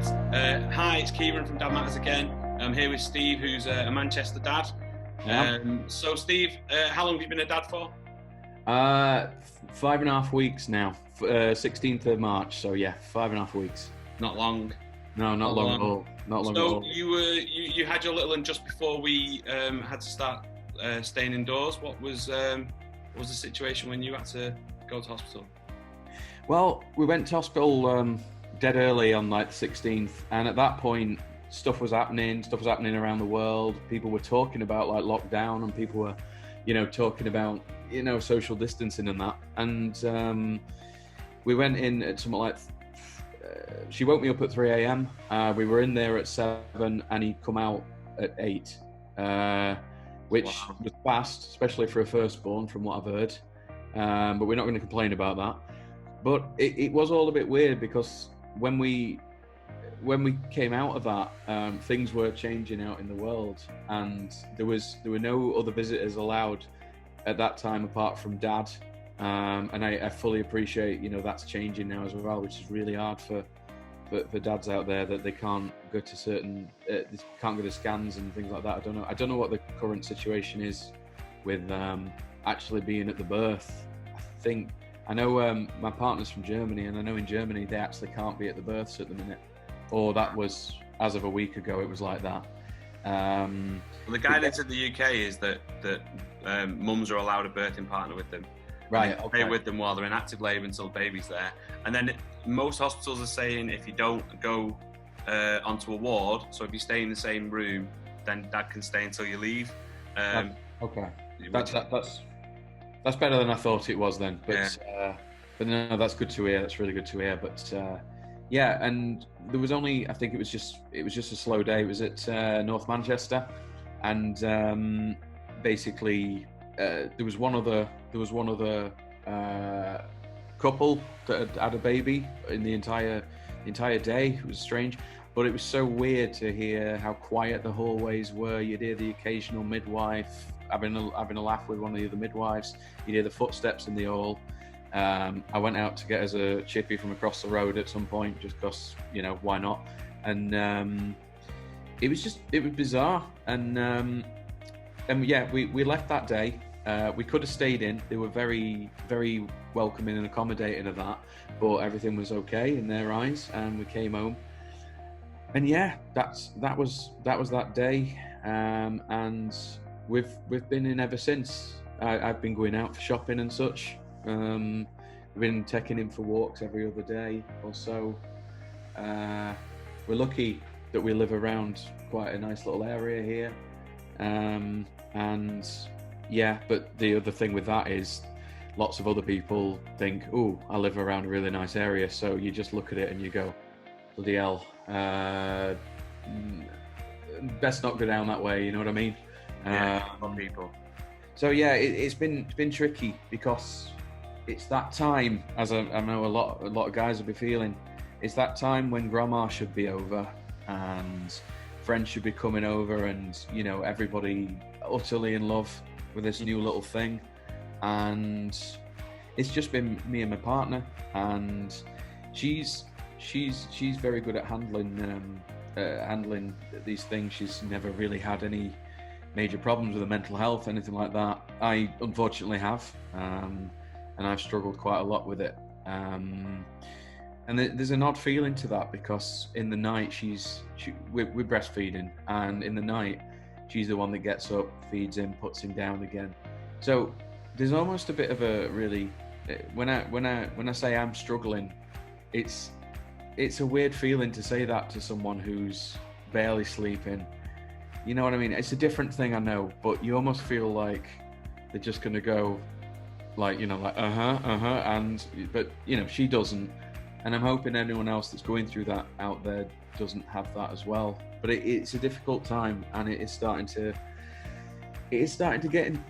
Hi, it's Kieran from Dad Matters again. I'm here with Steve, who's a Manchester dad. Yeah. So, Steve, how long have you been a dad for? 5.5 weeks now. 16th of March. So yeah, 5.5 weeks. Not long. No, not long at all. Not long at So all. you had your little one just before we had to start staying indoors. What was the situation when you had to go to hospital? Well, we went to hospital dead early on like the 16th, and at that point, stuff was happening around the world. People were talking about like lockdown, and people were, talking about social distancing and that. And we went in at something like. She woke me up at 3 a.m. We were in there at 7, and he'd come out at 8, which was fast, especially for a firstborn, from what I've heard. But we're not going to complain about that. But it was all a bit weird because when we came out of that, things were changing out in the world, and there were no other visitors allowed at that time apart from Dad. And I fully appreciate, that's changing now as well, which is really hard for dads out there, that they can't go to certain, can't go to scans and things like that. I don't know what the current situation is with actually being at the birth. I know my partner's from Germany, and I know in Germany they actually can't be at the births at the minute, or that was as of a week ago. It was like that. Well, the guidance in the UK is that mums are allowed a birthing partner with them. Right, okay. Stay with them while they're in active labour until the baby's there. And then most hospitals are saying if you don't go onto a ward, so if you stay in the same room, then Dad can stay until you leave. Okay, that's better than I thought it was then. But but no, that's good to hear. That's really good to hear. But yeah, and there was only, I think it was just a slow day. It was at North Manchester, and basically there was one other couple that had a baby in the entire day. It was strange, but it was so weird to hear how quiet the hallways were. You'd hear the occasional midwife having a laugh with one of the other midwives. You'd hear the footsteps in the hall. I went out to get us a chippy from across the road at some point, just because, why not? And it was bizarre. And yeah, we left that day. We could have stayed in. They were very, very welcoming and accommodating of that, but everything was okay in their eyes, and we came home. And yeah, that was that day, and we've been in ever since. I've been going out for shopping and such. We've been taking him for walks every other day or so. We're lucky that we live around quite a nice little area here, and yeah, but the other thing with that is lots of other people think, oh, I live around a really nice area, so you just look at it and you go, bloody hell, best not go down that way, you know what I mean? Yeah, people. So yeah, it's been tricky because it's that time, as I know a lot of guys will be feeling, it's that time when grandma should be over and friends should be coming over, and everybody utterly in love with this new little thing, and it's just been me and my partner, and she's very good at handling these things. She's never really had any major problems with her mental health, anything like that. I unfortunately have, and I've struggled quite a lot with it, and there's an odd feeling to that, because in the night we're breastfeeding, and in the night she's the one that gets up, feeds him, puts him down again. So there's almost a bit of a really, when I say I'm struggling, it's a weird feeling to say that to someone who's barely sleeping. You know what I mean? It's a different thing, I know, but you almost feel like they're just going to go like, but she doesn't. And I'm hoping anyone else that's going through that out there doesn't have that as well. But it's a difficult time, and it is starting to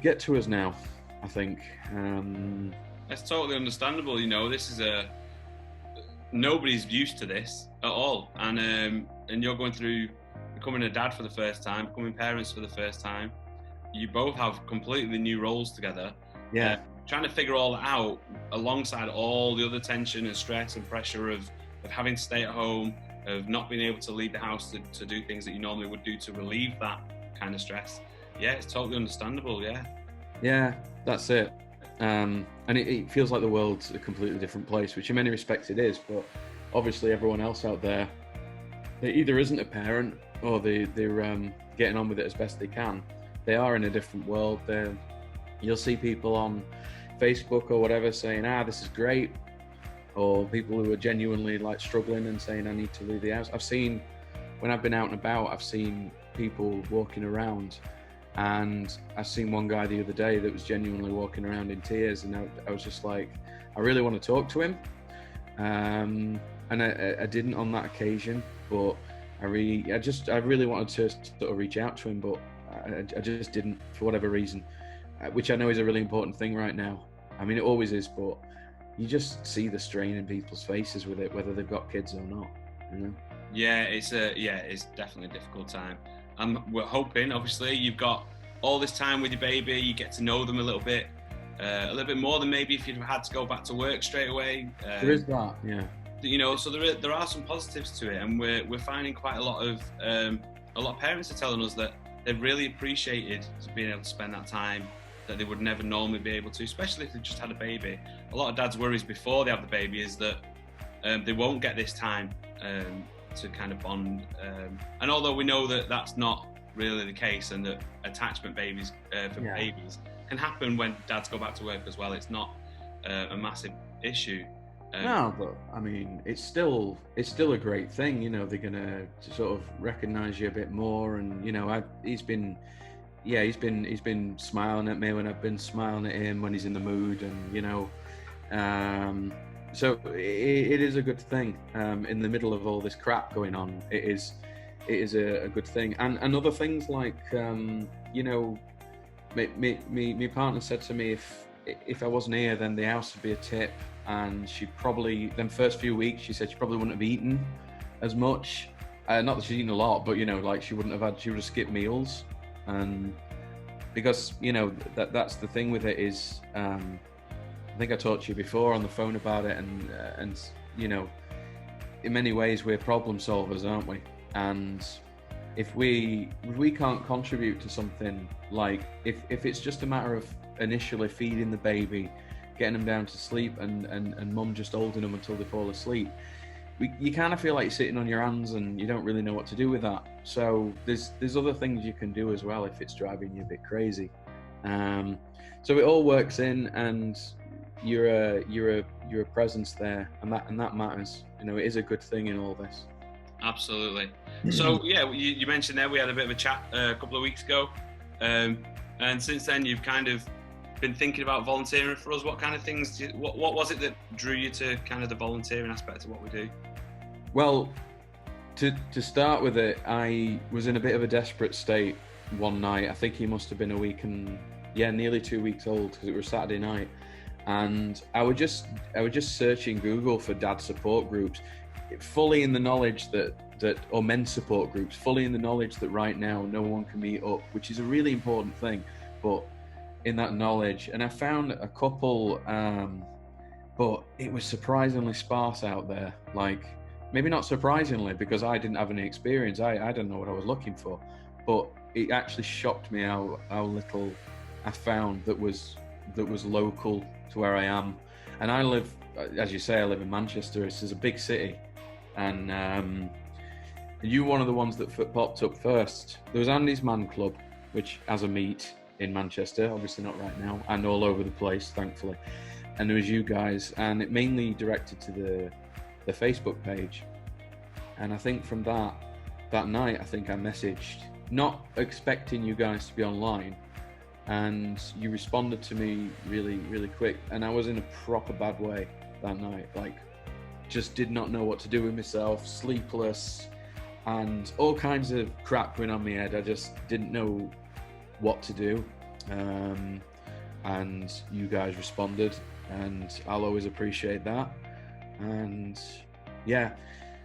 get to us now, I think. That's totally understandable. This is nobody's used to this at all, and you're going through becoming a dad for the first time, becoming parents for the first time. You both have completely new roles together. Yeah. Trying to figure all that out alongside all the other tension and stress and pressure of having to stay at home, of not being able to leave the house to do things that you normally would do to relieve that kind of stress. Yeah, it's totally understandable. Yeah, that's it. And it feels like the world's a completely different place, which in many respects it is, but obviously everyone else out there, they either isn't a parent or they're getting on with it as best they can. They are in a different world. You'll see people on Facebook or whatever saying, this is great, or people who are genuinely like struggling and saying, I need to leave the house. I've seen, when I've been out and about, I've seen people walking around, and I've seen one guy the other day that was genuinely walking around in tears, and I was just like, I really want to talk to him, and I didn't on that occasion, but I really wanted to sort of reach out to him, but I just didn't for whatever reason, which I know is a really important thing right now. I mean, it always is, but you just see the strain in people's faces with it, whether they've got kids or not, you know? Yeah, it's definitely a difficult time. We're hoping, obviously, you've got all this time with your baby, you get to know them a little bit more than maybe if you'd had to go back to work straight away. There is that, yeah. You know, so there are some positives to it, and we're finding quite a lot of parents are telling us that they've really appreciated being able to spend that time that they would never normally be able to, especially if they've just had a baby. A lot of dads' worries before they have the baby is that they won't get this time to kind of bond. And although we know that that's not really the case, and that attachment babies babies can happen when dads go back to work as well, it's not a massive issue. No, but I mean, it's still a great thing. You know, they're gonna sort of recognise you a bit more, and you know, he's been smiling at me when I've been smiling at him when he's in the mood, and you know, so it is a good thing. In the middle of all this crap going on, it is a good thing. And other things like, you know, my partner said to me, if I wasn't here, then the house would be a tip, and she'd probably, them first few weeks, she said she probably wouldn't have eaten as much. Not that she's eaten a lot, but you know, like she would have skipped meals. And because, you know, that's the thing with it is, I think I talked to you before on the phone about it, and you know, in many ways we're problem solvers, aren't we? And if we can't contribute to something, like if it's just a matter of initially feeding the baby, getting them down to sleep, and mum just holding them until they fall asleep, you kind of feel like you're sitting on your hands and you don't really know what to do with that. So there's other things you can do as well if it's driving you a bit crazy. So it all works in, and you're a presence there, and that matters. You know, it is a good thing in all this. Absolutely. So yeah, you mentioned there we had a bit of a chat a couple of weeks ago, and since then you've kind of been thinking about volunteering for us. What kind of things? What was it that drew you to kind of the volunteering aspect of what we do? Well, to start with it, I was in a bit of a desperate state one night. I think he must have been nearly 2 weeks old, because it was Saturday night, and I was just searching Google for dad support groups, fully in the knowledge or men's support groups, fully in the knowledge that right now no one can meet up, which is a really important thing, but in that knowledge. And I found a couple, but it was surprisingly sparse out there. Like, maybe not surprisingly, because I didn't have any experience. I don't know what I was looking for, but it actually shocked me how little I found that was local to where I am. And I live, as you say, I live in Manchester. It's a big city, and you were one of the ones that popped up first. There was Andy's Man Club, which has a meet in Manchester, obviously not right now, and all over the place, thankfully. And there was you guys, and it mainly directed to the Facebook page. And I think from that night, I think I messaged, not expecting you guys to be online, and you responded to me really, really quick. And I was in a proper bad way that night, like just did not know what to do with myself, sleepless, and all kinds of crap going on in my head. I just didn't know what to do, and you guys responded, and I'll always appreciate that. And yeah,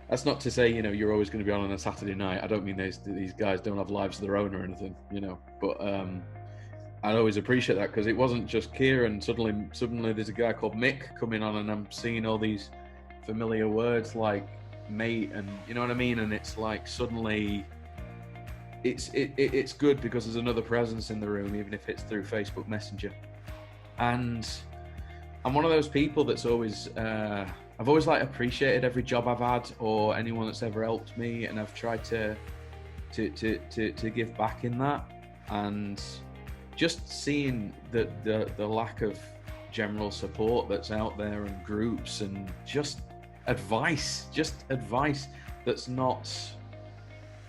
that's not to say, you know, you're always going to be on a Saturday night. I don't mean these guys don't have lives of their own or anything, you know, but I'd always appreciate that, because it wasn't just Kieran. Suddenly there's a guy called Mick coming on, and I'm seeing all these familiar words like mate, and you know what I mean. And it's like suddenly, it's good because there's another presence in the room, even if it's through Facebook Messenger. And I'm one of those people that's always I've always like appreciated every job I've had or anyone that's ever helped me, and I've tried to give back in that. And just seeing the lack of general support that's out there, and groups, and just advice that's not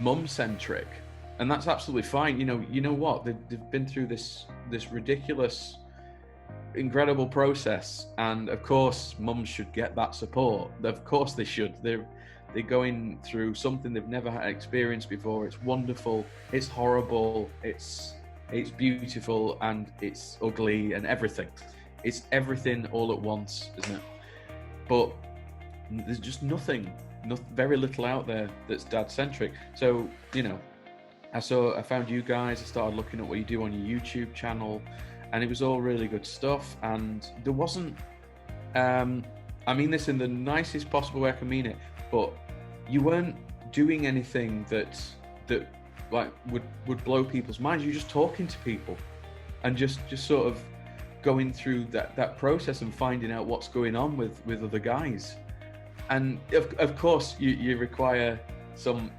mum centric, and that's absolutely fine. You know what, they've been through this ridiculous, incredible process, and of course mums should get that support. Of course they should. They're going through something they've never had experienced before. It's wonderful, it's horrible, it's beautiful, and it's ugly, and everything. It's everything all at once, isn't it? But there's just very little out there that's dad centric. So, you know, I found you guys, I started looking at what you do on your YouTube channel, and it was all really good stuff. And there wasn't, I mean this in the nicest possible way I can mean it, but you weren't doing anything that like would blow people's minds. You're just talking to people and just sort of going through that process and finding out what's going on with other guys. And of course you require some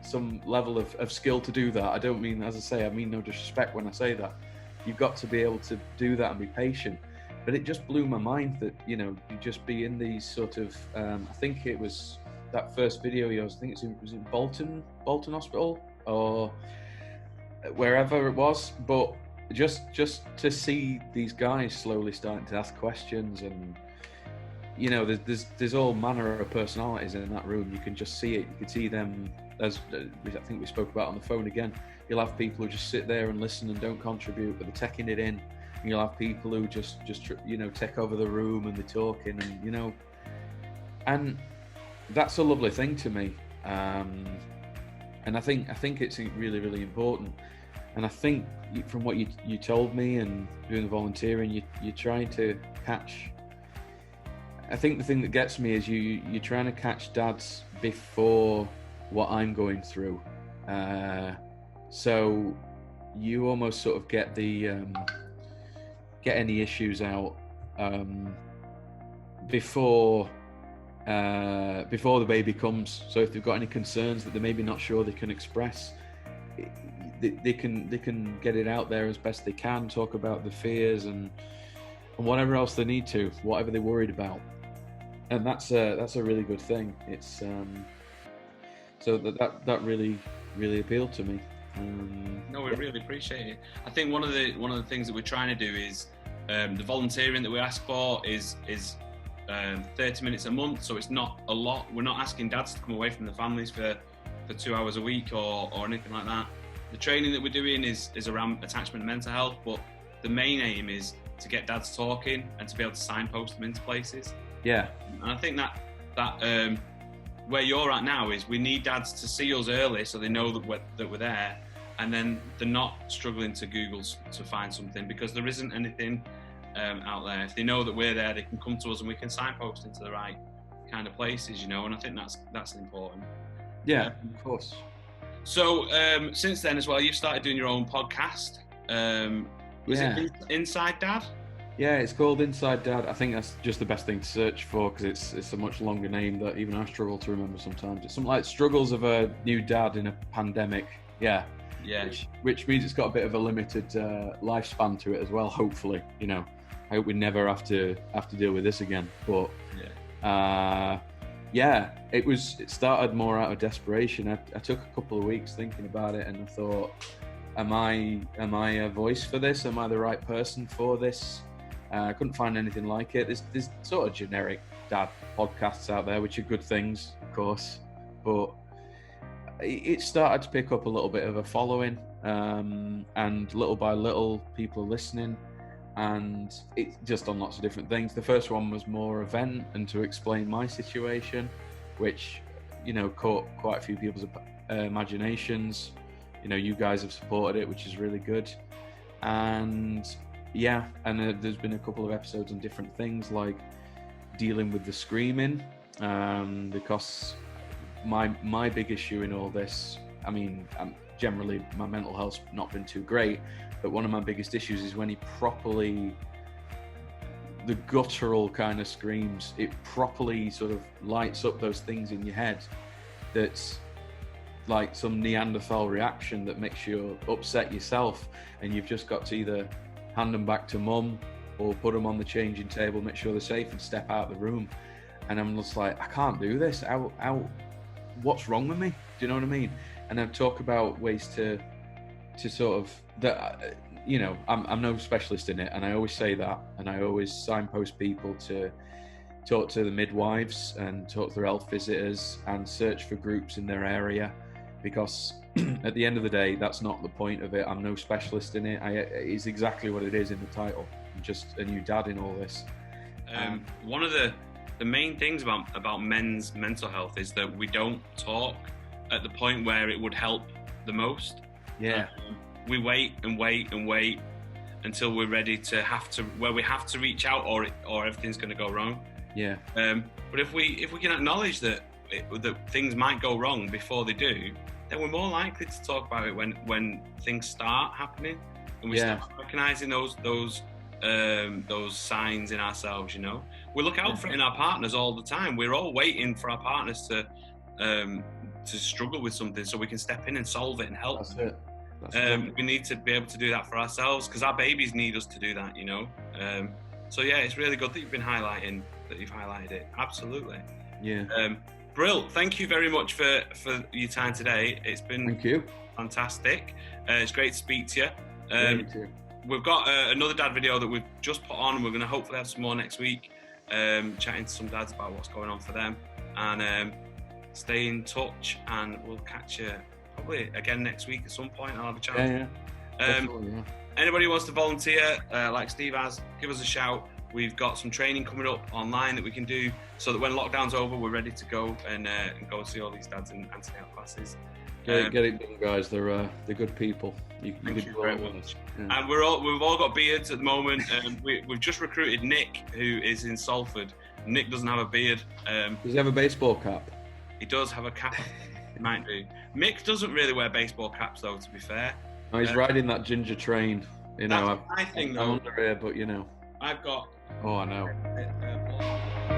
level of skill to do that. I don't mean, as I say, I mean no disrespect when I say that. You've got to be able to do that and be patient. But it just blew my mind that, you know, you just be in these sort of, I think it was that first video I think it was in Bolton Hospital or wherever it was. But just to see these guys slowly starting to ask questions, and you know, there's all manner of personalities in that room. You can just see it. You can see them, as I think we spoke about on the phone again. You'll have people who just sit there and listen and don't contribute, but they're taking it in. And you'll have people who just you know, take over the room and they're talking, and you know, and that's a lovely thing to me. And I think it's really, really important. And I think from what you told me and doing the volunteering, you're trying to catch. I think the thing that gets me is you're trying to catch dads before what I'm going through. So you almost sort of get any issues out before the baby comes. So if they've got any concerns that they're maybe not sure they can express, they can get it out there as best they can, talk about the fears and whatever else they need to, whatever they're worried about. And that's a really good thing. It's so that really, really appealed to me. No, we really appreciate it. I think one of the things that we're trying to do is the volunteering that we ask for is 30 minutes a month, so it's not a lot. We're not asking dads to come away from their families for 2 hours a week or anything like that. The training that we're doing is around attachment and mental health, but the main aim is to get dads talking and to be able to signpost them into places. Yeah. And I think that where you're at now is we need dads to see us early so they know that we're there, and then they're not struggling to Google to find something, because there isn't anything out there. If they know that we're there, they can come to us and we can signpost into the right kind of places, you know, and I think that's important. Yeah, of course. So since then as well, you've started doing your own podcast. Was it Inside Dad? Yeah, it's called Inside Dad. I think that's just the best thing to search for, because it's a much longer name that even I struggle to remember sometimes. It's something like Struggles of a New Dad in a Pandemic. Yeah. Which means it's got a bit of a limited lifespan to it as well, hopefully. You know, I hope we never have to deal with this again. But it started more out of desperation. I took a couple of weeks thinking about it, and I thought, am I a voice for this? Am I the right person for this? I couldn't find anything like it. There's sort of generic dad podcasts out there, which are good things, of course, but it started to pick up a little bit of a following, and little by little people are listening, and it's just on lots of different things. The first one was more event and to explain my situation, which, you know, caught quite a few people's imaginations. You know, you guys have supported it, which is really good. And there's been a couple of episodes on different things, like dealing with the screaming, because my big issue in all this, I mean, generally my mental health's not been too great, but one of my biggest issues is when he properly, the guttural kind of screams, it properly sort of lights up those things in your head that's like some Neanderthal reaction that makes you upset yourself, and you've just got to either hand them back to mum or put them on the changing table, make sure they're safe, and step out of the room. And I'm just like, I can't do this. What's wrong with me? Do you know what I mean? And I talk about ways to sort of that. You know, I'm no specialist in it, and I always say that, and I always signpost people to talk to the midwives and talk to their health visitors and search for groups in their area, because at the end of the day, that's not the point of it. I'm no specialist in it. It's exactly what it is in the title. I'm just a new dad in all this. One of the main things about men's mental health is that we don't talk at the point where it would help the most. Yeah. We wait and wait and wait until we're ready to where we have to reach out, or everything's going to go wrong. Yeah. But if we can acknowledge that things might go wrong before they do, then we're more likely to talk about it when things start happening, and we start recognizing those signs in ourselves. You know, we look out for it in our partners all the time. We're all waiting for our partners to struggle with something so we can step in and solve it and help. That's it. We need to be able to do that for ourselves, because our babies need us to do that, you know. So yeah, it's really good that you've highlighted it. Absolutely. Yeah. Brill, thank you very much for your time today. It's been Thank you. Fantastic. It's great to speak to you. You too. We've got another dad video that we've just put on. We're going to hopefully have some more next week, chatting to some dads about what's going on for them, and stay in touch, and we'll catch you probably again next week at some point. I'll have a chat. Yeah. Anybody who wants to volunteer, like Steve has, give us a shout. We've got some training coming up online that we can do, so that when lockdown's over, we're ready to go and go and see all these dads and antenatal classes. Get it done, guys. They're good people. Thank you very much. Yeah. And we've all got beards at the moment. We've just recruited Nick, who is in Salford. Nick doesn't have a beard. Does he have a baseball cap? He does have a cap. He might do. Mick doesn't really wear baseball caps, though, to be fair. No, he's riding that ginger train. You know, I think I'm under here, but you know. I've got. Oh, I know.